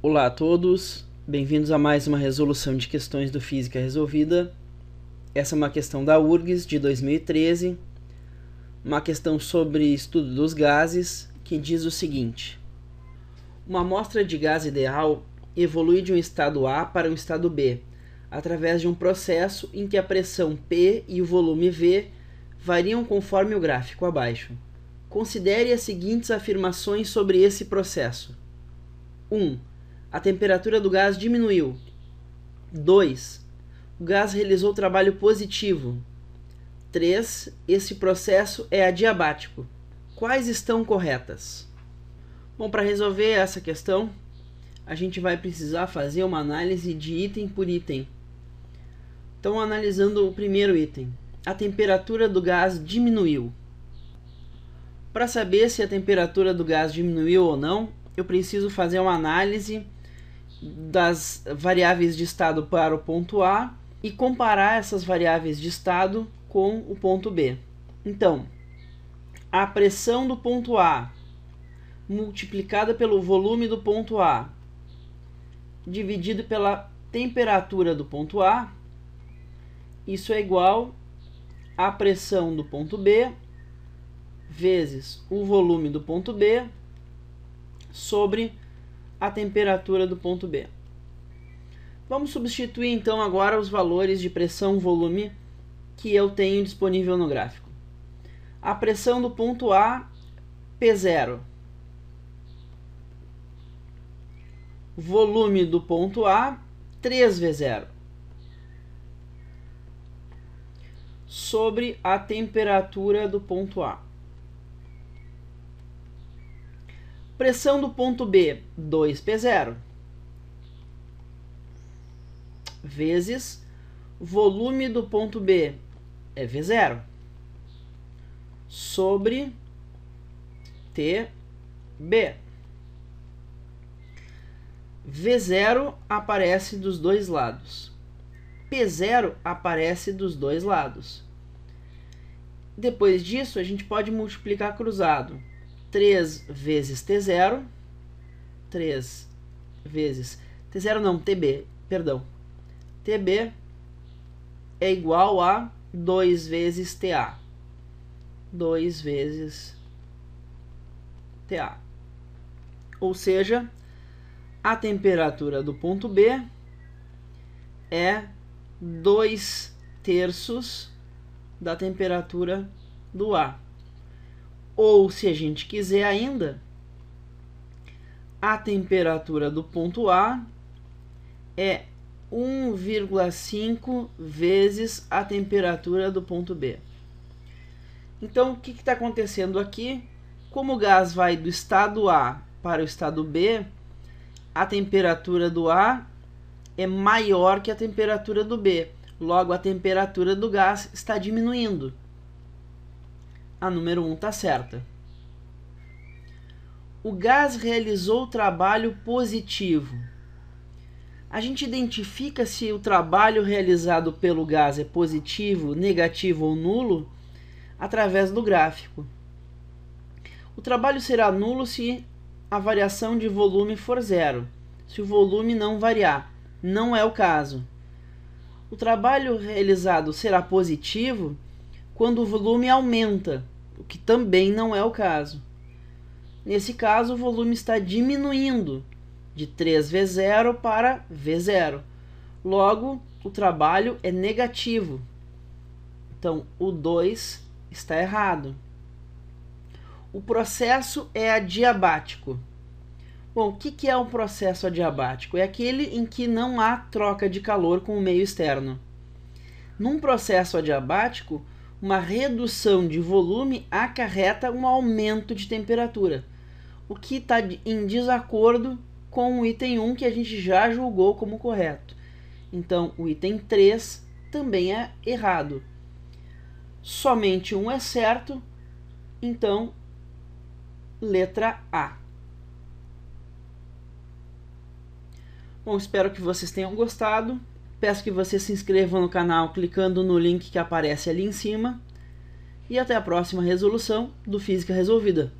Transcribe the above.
Olá a todos, bem-vindos a mais uma resolução de questões do Física Resolvida. Essa é uma questão da URGS de 2013, uma questão sobre estudo dos gases, que diz o seguinte: uma amostra de gás ideal evolui de um estado A para um estado B, através de um processo em que a pressão P e o volume V variam conforme o gráfico abaixo. Considere as seguintes afirmações sobre esse processo. 1. A temperatura do gás diminuiu. 2. O gás realizou trabalho positivo. 3. Esse processo é adiabático. Quais estão corretas? Bom, para resolver essa questão, a gente vai precisar fazer uma análise de item por item. Então, analisando o primeiro item, a temperatura do gás diminuiu. Para saber se a temperatura do gás diminuiu ou não, eu preciso fazer uma análise das variáveis de estado para o ponto A e comparar essas variáveis de estado com o ponto B. Então, a pressão do ponto A multiplicada pelo volume do ponto A dividido pela temperatura do ponto A, isso é igual à pressão do ponto B vezes o volume do ponto B sobre a temperatura do ponto B. Vamos substituir então agora os valores de pressão e volume que eu tenho disponível no gráfico. A pressão do ponto A, P0. Volume do ponto A, 3V0. Sobre a temperatura do ponto A. Pressão do ponto B, 2P0, vezes volume do ponto B, é V0, sobre TB. V0 aparece dos dois lados. P0 aparece dos dois lados. Depois disso, a gente pode multiplicar cruzado. 3 vezes T0, 3 vezes T0 não, TB, perdão. TB é igual a 2 vezes TA. 2 vezes TA. Ou seja, a temperatura do ponto B é 2/3 da temperatura do A. Ou, se a gente quiser ainda, a temperatura do ponto A é 1,5 vezes a temperatura do ponto B. Então, o que está acontecendo aqui? Como o gás vai do estado A para o estado B, a temperatura do A é maior que a temperatura do B. Logo, a temperatura do gás está diminuindo. A número 1 está certa. O gás realizou trabalho positivo. A gente identifica se o trabalho realizado pelo gás é positivo, negativo ou nulo através do gráfico. O trabalho será nulo se a variação de volume for zero, se o volume não variar. Não é o caso. O trabalho realizado será positivo quando o volume aumenta, o que também não é o caso. Nesse caso, o volume está diminuindo de 3V0 para V0. Logo, o trabalho é negativo. Então, o 2 está errado. O processo é adiabático. Bom, o que é um processo adiabático? É aquele em que não há troca de calor com o meio externo. Num processo adiabático, uma redução de volume acarreta um aumento de temperatura, o que está em desacordo com o item 1 que a gente já julgou como correto. Então, o item 3 também é errado. Somente um é certo, então, letra A. Bom, espero que vocês tenham gostado. Peço que vocês se inscrevam no canal clicando no link que aparece ali em cima. E até a próxima resolução do Física Resolvida.